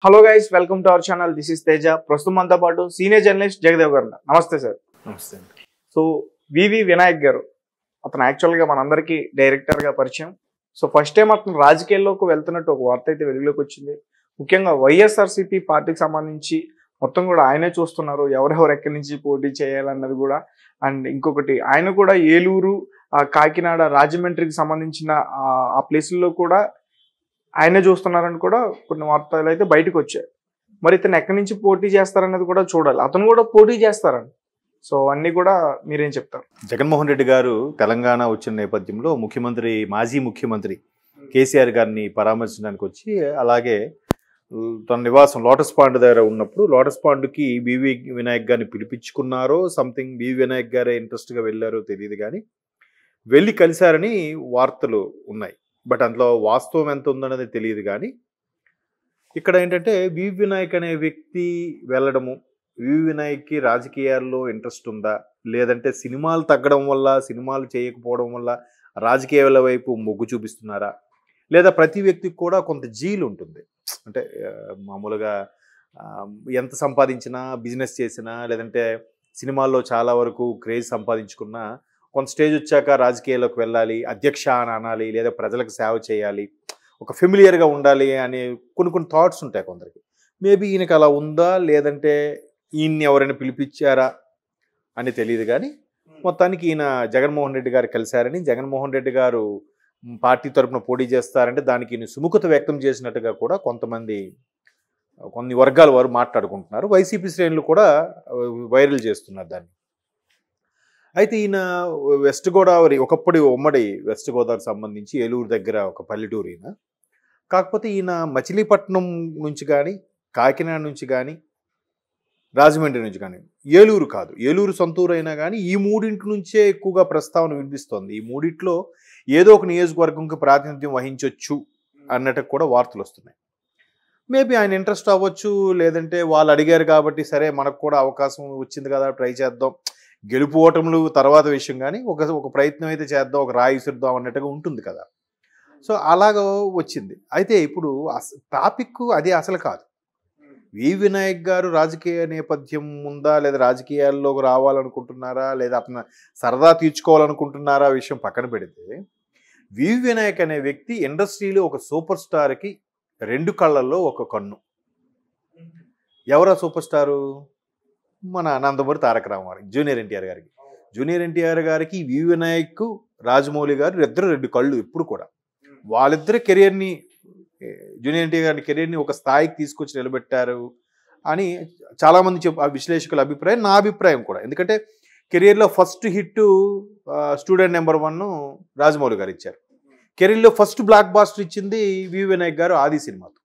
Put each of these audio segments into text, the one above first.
Hello guys, welcome to our channel. This is Teja. ప్రస్తుతం మనతో పాటు సీనియర్ జర్నలిస్ట్ జగదేవ్ గారు ఉన్నారు. నమస్తే సార్. నమస్తే. సో వివి వినాయక్ గారు, అతను యాక్చువల్గా మనందరికీ డైరెక్టర్గా పరిచయం. సో ఫస్ట్ టైం అతను రాజకీయాల్లోకి వెళ్తున్నట్టు ఒక వార్త అయితే వెలుగులోకి వచ్చింది. ముఖ్యంగా వైఎస్ఆర్సీపీ పార్టీకి సంబంధించి మొత్తం కూడా ఆయనే చూస్తున్నారు, ఎవరెవరు ఎక్కడి నుంచి పోటీ చేయాలన్నది కూడా. అండ్ ఇంకొకటి, ఆయన కూడా ఏలూరు, కాకినాడ, రాజమండ్రికి సంబంధించిన ఆ ప్లేసుల్లో కూడా ఆయనే చూస్తున్నారని కూడా కొన్ని వార్తలు అయితే బయటకు వచ్చాయి. మరి ఇతను ఎక్కడి నుంచి పోటీ చేస్తారన్నది కూడా చూడాలి. అతను కూడా పోటీ చేస్తారని. సో అన్నీ కూడా మీరేం చెప్తారు? జగన్మోహన్ రెడ్డి గారు తెలంగాణ వచ్చిన నేపథ్యంలో మాజీ ముఖ్యమంత్రి కేసీఆర్ గారిని పరామర్శించడానికి వచ్చి, అలాగే తన నివాసం లోటస్ పాండ్ దగ్గర ఉన్నప్పుడు లోటస్ పాండ్కి బివి వినాయక్ గారిని పిలిపించుకున్నారో సంథింగ్, బివి వినాయక్ గారే ఇంట్రెస్ట్గా వెళ్ళారో తెలియదు, కానీ వెళ్ళి కలిశారని వార్తలు ఉన్నాయి. బట్ అందులో వాస్తవం ఎంత ఉందన్నది తెలియదు. కానీ ఇక్కడ ఏంటంటే వివి వినాయక్ అనే వ్యక్తి వెళ్ళడము, వివి వినాయక్కి రాజకీయాల్లో ఇంట్రెస్ట్ ఉందా, లేదంటే సినిమాలు తగ్గడం వల్ల, సినిమాలు చేయకపోవడం వల్ల రాజకీయాల వైపు మొగ్గు చూపిస్తున్నారా, లేదా ప్రతి వ్యక్తికి కూడా కొంత జీలు ఉంటుంది. అంటే మామూలుగా ఎంత సంపాదించినా, బిజినెస్ చేసినా, లేదంటే సినిమాల్లో చాలా వరకు క్రేజ్ సంపాదించుకున్నా కొంత స్టేజ్ వచ్చాక రాజకీయాల్లోకి వెళ్ళాలి, అధ్యక్ష అని అనాలి, లేదా ప్రజలకు సేవ చేయాలి, ఒక ఫెమిలియర్గా ఉండాలి అనే కొన్ని థాట్స్ ఉంటాయి కొందరికి. మేబీ ఈయనకి అలా ఉందా, లేదంటే ఈయన్ని ఎవరైనా పిలిపించారా అని తెలియదు. కానీ మొత్తానికి ఈయన జగన్మోహన్ రెడ్డి గారు కలిశారని, జగన్మోహన్ రెడ్డి గారు పార్టీ తరఫున పోటీ చేస్తారంటే దానికి ఈయన సుముఖత వ్యక్తం చేసినట్టుగా కూడా కొన్ని వర్గాల వారు మాట్లాడుకుంటున్నారు. వైసీపీ శ్రేణులు కూడా వైరల్ చేస్తున్నారు దాన్ని. అయితే ఈయన వెస్ట్ గోదావరి, ఒకప్పుడు ఉమ్మడి వెస్ట్ గోదావరి సంబంధించి ఏలూరు దగ్గర ఒక పల్లెటూరు ఈయన. కాకపోతే ఈయన మచిలీపట్నం నుంచి కానీ, కాకినాడ నుంచి కానీ, రాజమండ్రి నుంచి కానీ, ఏలూరు కాదు, ఏలూరు సొంతూరు అయినా కానీ ఈ మూడింటి నుంచే ఎక్కువగా ప్రస్తావన వినిపిస్తోంది. ఈ మూడిట్లో ఏదో ఒక నియోజకవర్గంకి ప్రాతినిధ్యం వహించవచ్చు అన్నట్టు కూడా వార్తలు వస్తున్నాయి. మేబీ ఆయన ఇంట్రెస్ట్ అవ్వచ్చు, లేదంటే వాళ్ళు అడిగారు కాబట్టి సరే మనకు కూడా అవకాశం వచ్చింది కదా ట్రై చేద్దాం, గెలుపు ఓటములు తర్వాత విషయం, కానీ ఒక ప్రయత్నం అయితే చేద్దాం, ఒక రాయి విసురుద్దాం అన్నట్టుగా ఉంటుంది కదా. సో అలాగ వచ్చింది. అయితే ఇప్పుడు టాపిక్ అది అసలు కాదు. వి వినాయక్ గారు రాజకీయ నేపథ్యం ఉందా, లేదా రాజకీయాల్లోకి రావాలనుకుంటున్నారా, లేదా అతను సరదా తీర్చుకోవాలనుకుంటున్నారా విషయం పక్కన పెడితే, వి వినాయక్ అనే వ్యక్తి ఇండస్ట్రీలో ఒక సూపర్ స్టార్కి రెండు కళ్ళల్లో ఒక కన్ను. ఎవరా సూపర్ స్టారు? మన నందమూరి తారక రామారావు, జూనియర్ ఎన్టీఆర్ గారికి వి వినాయక్, రాజమౌళి గారు ఇద్దరు రెండు కళ్ళు ఎప్పుడు కూడా. వాళ్ళిద్దరి కెరియర్ని, జూనియర్ ఎన్టీఆర్ గారి కెరియర్ని ఒక స్థాయికి తీసుకొచ్చి నిలబెట్టారు అని చాలామంది విశ్లేషకుల అభిప్రాయం, నా అభిప్రాయం కూడా. ఎందుకంటే కెరియర్లో first hit student number 1 Rajamouli గారు ఇచ్చారు. కెరీర్లో ఫస్ట్ బ్లాక్ బాస్టర్ ఇచ్చింది వి వినాయక్ గారు ఆది సినిమాతో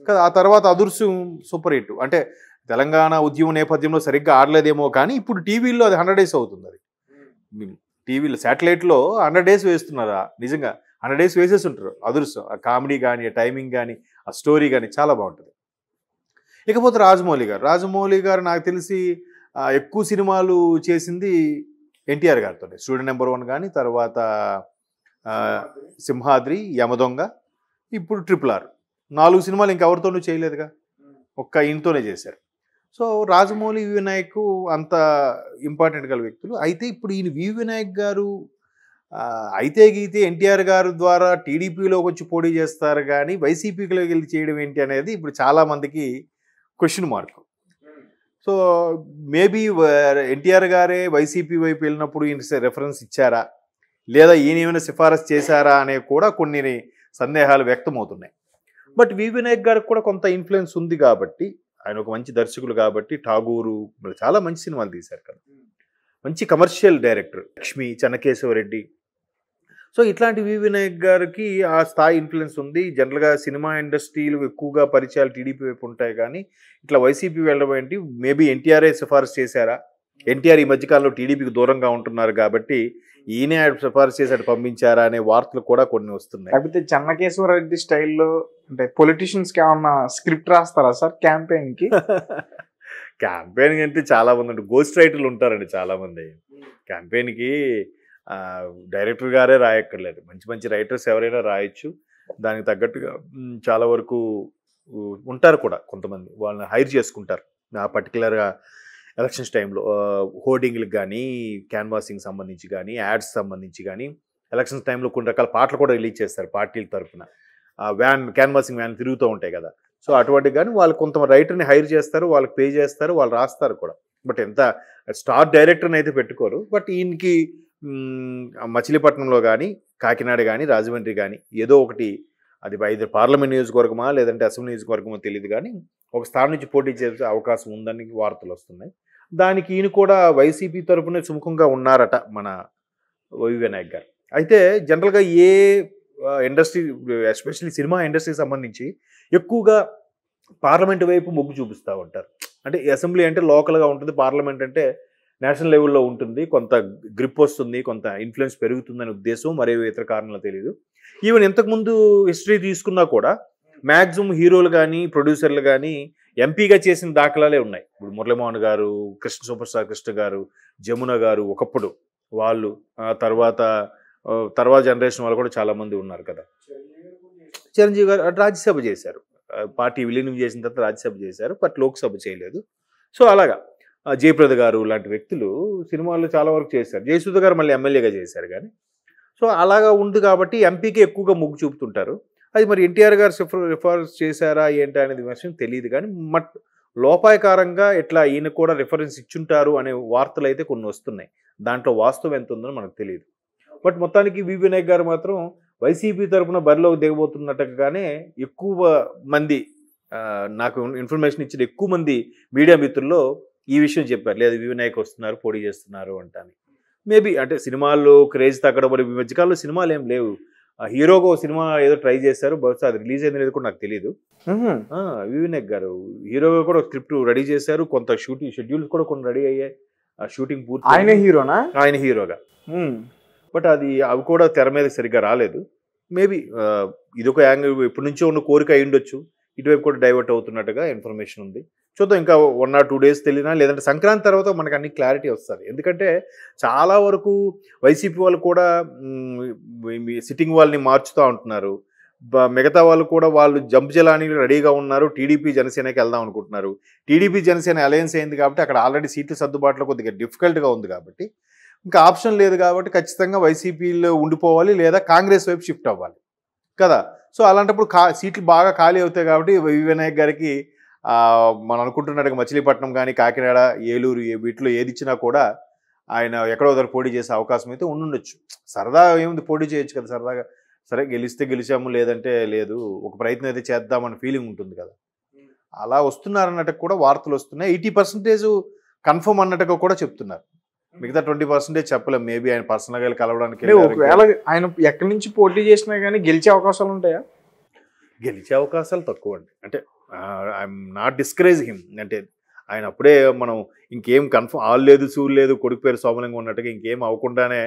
కదా. ఆ తర్వాత అదుర్సు సూపర్ హిట్. అంటే తెలంగాణ ఉద్యమ నేపథ్యంలో సరిగ్గా ఆడలేదేమో, కానీ ఇప్పుడు టీవీలో అది 100 days అవుతుంది. అది టీవీలో శాటిలైట్లో 100 days వేస్తున్నారా, నిజంగా 100 days వేసేసి ఉంటారు అదుర్సు. ఆ కామెడీ కానీ, ఆ టైమింగ్ కానీ, ఆ స్టోరీ కానీ చాలా బాగుంటుంది. ఇకపోతే రాజమౌళి గారు నాకు తెలిసి ఎక్కువ సినిమాలు చేసింది ఎన్టీఆర్ గారితో. స్టూడెంట్ నెంబర్ 1 కానీ, తర్వాత సింహాద్రి, యమదొంగ, ఇప్పుడు RRR. 4 సినిమాలు ఇంకెవరితోనూ చేయలేదుగా, ఒక్క ఈయనతోనే చేశారు. సో రాజమౌళి, వి వినాయక్ అంత ఇంపార్టెంట్ గల వ్యక్తులు. అయితే ఇప్పుడు ఈయన వి వినాయక్ గారు అయితే గీతే ఎన్టీఆర్ గారు ద్వారా టీడీపీలోకి వచ్చి పోటీ చేస్తారు, కానీ వైసీపీలోకి వెళ్ళి చేయడం ఏంటి అనేది ఇప్పుడు చాలామందికి question mark. So maybe NTR గారే వైసీపీ వైపు వెళ్ళినప్పుడు ఈయన రెఫరెన్స్ ఇచ్చారా, లేదా ఈయన ఏమైనా సిఫారసు చేశారా అనే కూడా కొన్ని సందేహాలు వ్యక్తమవుతున్నాయి. బట్ వి వినాయక్ గారికి కూడా కొంత ఇన్ఫ్లుయెన్స్ ఉంది కాబట్టి, ఆయన ఒక మంచి దర్శకులు కాబట్టి, ఠాగూరు చాలా మంచి సినిమాలు తీశారు కదా, మంచి commercial director, Lakshmi, Chennakesava Reddy. So ఇట్లాంటి వి వినాయక్ గారికి ఆ స్థాయి ఇన్ఫ్లుయెన్స్ ఉంది. జనరల్గా సినిమా ఇండస్ట్రీలు ఎక్కువగా పరిచయాలు టీడీపీ వైపు ఉంటాయి, కానీ ఇట్లా వైసీపీ వెళ్ళడం ఏంటి, మేబీ ఎన్టీఆర్ఏ సిఫారసు చేశారా, ఎన్టీఆర్ ఈ మధ్యకాలంలో టీడీపీకి దూరంగా ఉంటున్నారు కాబట్టి ఈయనే సిఫారసు చేసి పంపించారా అనే వార్తలు కూడా కొన్ని వస్తున్నాయి. లేకపోతే చెన్నకేశ్వరరెడ్డి స్టైల్లో అంటే పొలిటీషియన్స్కి ఏమన్నా స్క్రిప్ట్ రాస్తారా సార్ క్యాంపెయిన్కి? క్యాంపెయిన్ అంటే చాలా మంది గోస్ట్ రైటర్లు ఉంటారండి, చాలా మంది. క్యాంపెయిన్కి డైరెక్టర్ గారే రాయక్కర్లేదు, మంచి మంచి రైటర్స్ ఎవరైనా రాయొచ్చు. దానికి తగ్గట్టుగా చాలా వరకు ఉంటారు కూడా కొంతమంది, వాళ్ళని హైర్ చేసుకుంటారు ఆ పర్టికులర్గా ఎలక్షన్స్ టైంలో. హోర్డింగ్లకు కానీ, క్యాన్వాసింగ్ సంబంధించి కానీ, యాడ్స్ సంబంధించి కానీ, ఎలక్షన్స్ టైంలో కొన్ని రకాల పాటలు కూడా రిలీజ్ చేస్తారు పార్టీల తరఫున. క్యాన్వాసింగ్ వ్యాన్ తిరుగుతూ ఉంటాయి కదా. సో అటువంటివి కానీ వాళ్ళు కొంత రైటర్ని హైర్ చేస్తారు, వాళ్ళకి పే చేస్తారు, వాళ్ళు రాస్తారు కూడా. బట్ ఎంత స్టార్ డైరెక్టర్ని అయితే పెట్టుకోరు. బట్ ఈయనకి మచిలీపట్నంలో కానీ, కాకినాడ కానీ, రాజమండ్రి కానీ ఏదో ఒకటి, అది ఐదు పార్లమెంట్ నియోజకవర్గమా లేదంటే అసెంబ్లీ నియోజకవర్గమో తెలియదు కానీ ఒక స్థానం నుంచి పోటీ చేసే అవకాశం ఉందని వార్తలు వస్తున్నాయి. దానికి ఈయన కూడా వైసీపీ తరఫున సుముఖంగా ఉన్నారట మన వైవి వినాయక్ గారు. అయితే జనరల్గా ఏ ఇండస్ట్రీ, ఎస్పెషల్లీ సినిమా ఇండస్ట్రీకి సంబంధించి ఎక్కువగా పార్లమెంట్ వైపు మొగ్గు చూపిస్తూ ఉంటారు. అంటే అసెంబ్లీ అంటే లోకల్గా ఉంటుంది, పార్లమెంట్ అంటే నేషనల్ లెవెల్లో ఉంటుంది, కొంత గ్రిప్ వస్తుంది, కొంత ఇన్ఫ్లుయెన్స్ పెరుగుతుందనే ఉద్దేశం, మరే ఇతర కారణాలు తెలియదు. ఈవెన్ ఇంతకుముందు హిస్టరీ తీసుకున్నా కూడా మ్యాక్సిమం హీరోలు కానీ, ప్రొడ్యూసర్లు కానీ ఎంపీగా చేసిన దాఖలాలే ఉన్నాయి. ఇప్పుడు మురళీమోహన్ గారు, కృష్ణ సూపర్ స్టార్ కృష్ణ గారు, జమున గారు ఒకప్పుడు వాళ్ళు, తర్వాత జనరేషన్ వాళ్ళు కూడా చాలామంది ఉన్నారు కదా. చిరంజీవి గారు రాజ్యసభ చేశారు, పార్టీ విలీనం చేసిన తర్వాత రాజ్యసభ చేశారు, బట్ లోక్సభ చేయలేదు. సో అలాగా జయప్రద గారు లాంటి వ్యక్తులు సినిమాల్లో చాలా వరకు చేశారు. జయసుధ గారు మళ్ళీ ఎమ్మెల్యేగా చేశారు కానీ. సో అలాగా ఉంది కాబట్టి ఎంపీకి ఎక్కువగా మొగ్గు చూపుతుంటారు. అది మరి ఎన్టీఆర్ గారు రిఫరెన్స్ చేశారా ఏంటి అనేది విషయం తెలియదు కానీ లోపాయకారంగా ఇట్లా ఈయన కూడా రిఫరెన్స్ ఇచ్చుంటారు అనే వార్తలు అయితే కొన్ని వస్తున్నాయి. దాంట్లో వాస్తవం ఎంత ఉందో మనకు తెలియదు. బట్ మొత్తానికి వివి వినాయక్ గారు మాత్రం వైసీపీ తరఫున బరిలోకి దిగబోతున్నట్టుగానే ఎక్కువ మంది, నాకు ఇన్ఫర్మేషన్ ఇచ్చిన ఎక్కువ మంది మీడియా మిత్రుల్లో ఈ విషయం చెప్పారు. లేదు వివి వినాయక్ వస్తున్నారు, పోటీ చేస్తున్నారు అంటాను. మేబీ అంటే సినిమాల్లో క్రేజ్ తగ్గడం, మరి ఈ మధ్యకాలంలో సినిమాలు ఏం లేవు. హీరోగా సినిమా ఏదో ట్రై చేశారు, బహుశా అది రిలీజ్ అయింది లేదు కూడా నాకు తెలియదు. వివి వినాయక్ గారు హీరోగా కూడా స్క్రిప్ట్ రెడీ చేశారు, కొంత షూటింగ్ షెడ్యూల్స్ కూడా కొన్ని రెడీ అయ్యాయి, షూటింగ్ పూర్తి. ఆయన హీరోనా? ఆయన హీరోగా. బట్ అవి కూడా తెర మీద సరిగ్గా రాలేదు. మేబీ ఇదొక యాంగిల్, ఇప్పటి నుంచో ఉన్న కోరిక అయి ఉండొచ్చు, ఇటువైపు కూడా డైవర్ట్ అవుతున్నట్టుగా ఇన్ఫర్మేషన్ ఉంది. చూద్దాం, ఇంకా 1 or 2 days తెలియనా, లేదంటే సంక్రాంతి తర్వాత మనకు అన్ని క్లారిటీ వస్తుంది. ఎందుకంటే చాలా వరకు వైసీపీ వాళ్ళు కూడా సిట్టింగ్ వాళ్ళని మార్చుతూ ఉంటున్నారు. మిగతా వాళ్ళు కూడా వాళ్ళు జంప్ జలానికి రెడీగా ఉన్నారు, టీడీపీ జనసేనకి వెళ్దాం అనుకుంటున్నారు. టీడీపీ జనసేన అలయన్స్ అయింది కాబట్టి అక్కడ ఆల్రెడీ సీట్ల సర్దుబాటులో కొద్దిగా డిఫికల్ట్గా ఉంది కాబట్టి ఇంకా ఆప్షన్ లేదు కాబట్టి ఖచ్చితంగా వైసీపీలో ఉండిపోవాలి, లేదా కాంగ్రెస్ వైపు షిఫ్ట్ అవ్వాలి కదా. సో అలాంటప్పుడు సీట్లు బాగా ఖాళీ అవుతాయి కాబట్టి వివి వినాయక్ గారికి మనం అనుకుంటున్నట్టుగా మచిలీపట్నం కానీ, కాకినాడ, ఏలూరు వీటిలో ఏది ఇచ్చినా కూడా ఆయన ఎక్కడో దగ్గర పోటీ చేసే అవకాశం అయితే ఉండుండొచ్చు. సరదా ఏముంది, పోటీ చేయొచ్చు కదా సరదాగా. సరే గెలిస్తే గెలిచాము, లేదంటే లేదు, ఒక ప్రయత్నం అయితే చేద్దామని ఫీలింగ్ ఉంటుంది కదా. అలా వస్తున్నారన్నట్టు కూడా వార్తలు వస్తున్నాయి. 80% కన్ఫర్మ్ అన్నట్టుగా కూడా చెప్తున్నారు. మిగతా 20% చెప్పలేము. మేబీ ఆయన పర్సనల్గా కలవడానికి, ఒకవేళ ఆయన ఎక్కడి నుంచి పోటీ చేసినా కానీ గెలిచే అవకాశాలు ఉంటాయా? గెలిచే అవకాశాలు తక్కువ అండి. అంటే ఐఎమ్ నాట్ డిస్కరేజ్ హిమ్. అంటే ఆయన అప్పుడే మనం ఇంకేం కన్ఫర్మ్ ఆల్ లేదు, సూలు లేదు, కొడుకు పేరు సోమలింగం ఉన్నట్టుగా ఇంకేం అవ్వకుండానే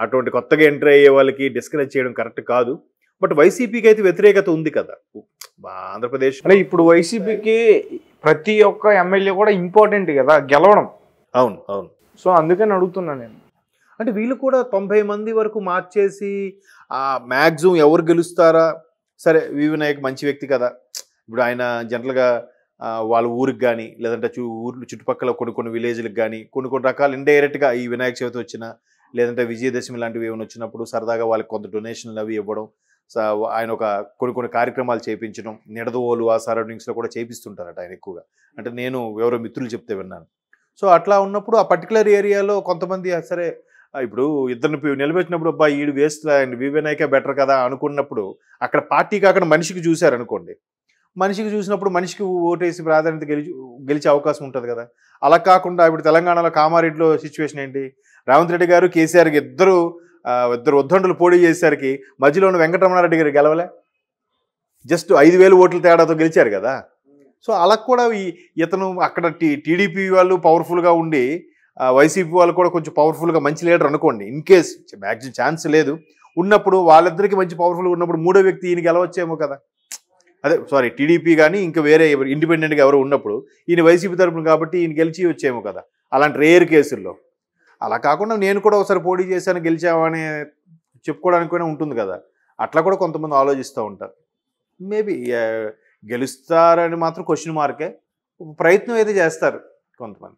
అటువంటి కొత్తగా ఎంటర్ అయ్యే వాళ్ళకి డిస్కరేజ్ చేయడం కరెక్ట్ కాదు. బట్ వైసీపీకి అయితే వ్యతిరేకత ఉంది కదా ఆంధ్రప్రదేశ్. అంటే ఇప్పుడు వైసీపీకి ప్రతి ఒక్క ఎమ్మెల్యే కూడా ఇంపార్టెంట్ కదా గెలవడం. అవును అవును. సో అందుకని అడుగుతున్నాను నేను. అంటే వీళ్ళు కూడా 90 మంది వరకు మార్చేసి మ్యాక్సిమం ఎవరు గెలుస్తారా, సరే వివి వినాయక్ మంచి వ్యక్తి కదా, ఇప్పుడు ఆయన జనరల్గా వాళ్ళ ఊరికి కానీ, లేదంటే ఊర్లు చుట్టుపక్కల కొన్ని విలేజ్లకు కానీ కొన్ని రకాల ఇండైరెక్ట్గా ఈ వినాయక చవితి వచ్చినా, లేదంటే విజయదశమి లాంటివి ఏమైనా వచ్చినప్పుడు సరదాగా వాళ్ళకి కొంత డొనేషన్లు అవి ఇవ్వడం, ఆయన ఒక కొన్ని కార్యక్రమాలు చేయించడం, నిడదవోలు ఆ సరౌండింగ్స్లో కూడా చేపిస్తుంటారట ఆయన ఎక్కువగా. అంటే నేను ఎవరో మిత్రులు చెప్తే విన్నాను. సో అట్లా ఉన్నప్పుడు ఆ పర్టికులర్ ఏరియాలో కొంతమంది సరే ఇప్పుడు ఇద్దరిని నిలబెట్టినప్పుడు అబ్బా ఈడు వేస్ట్, వివి వినాయకే బెటర్ కదా అనుకున్నప్పుడు అక్కడ పార్టీ కాకుండా మనిషికి చూశారనుకోండి, మనిషికి చూసినప్పుడు మనిషికి ఓటేసి ప్రాధాన్యత గెలిచే అవకాశం ఉంటుంది కదా. అలా కాకుండా ఇప్పుడు తెలంగాణలో కామారెడ్డిలో సిచ్యువేషన్ ఏంటి, రేవంత్ రెడ్డి గారు కేసీఆర్కి ఇద్దరు ఉద్దండులు పోటీ చేసేసరికి మధ్యలో ఉన్న వెంకటరమణారెడ్డి గారు గెలవలే, జస్ట్ 5,000 ఓట్ల తేడాతో గెలిచారు కదా. సో అలా కూడా ఇతను అక్కడ టీడీపీ వాళ్ళు పవర్ఫుల్గా ఉండి వైసీపీ వాళ్ళు కూడా కొంచెం పవర్ఫుల్గా మంచి లీడర్ అనుకోండి, ఇన్ కేస్ మ్యాక్సిమం ఛాన్స్ లేదు ఉన్నప్పుడు, వాళ్ళిద్దరికి మంచి పవర్ఫుల్గా ఉన్నప్పుడు మూడో వ్యక్తి ఈయన గెలవచ్చేమో కదా. అదే సారీ టీడీపీ కానీ ఇంకా వేరే ఇండిపెండెంట్గా ఎవరు ఉన్నప్పుడు ఈయన వైసీపీ తరపున కాబట్టి ఈయన గెలిచి వచ్చేమో కదా అలాంటి రేర్ కేసుల్లో. అలా కాకుండా నేను కూడా ఒకసారి పోటీ చేశాను గెలిచామని చెప్పుకోవడానికి కూడా ఉంటుంది కదా, అట్లా కూడా కొంతమంది ఆలోచిస్తూ ఉంటారు. మేబీ గెలుస్తారని మాత్రం క్వశ్చన్ మార్కే. ప్రయత్నం అయితే చేస్తారు కొంతమంది.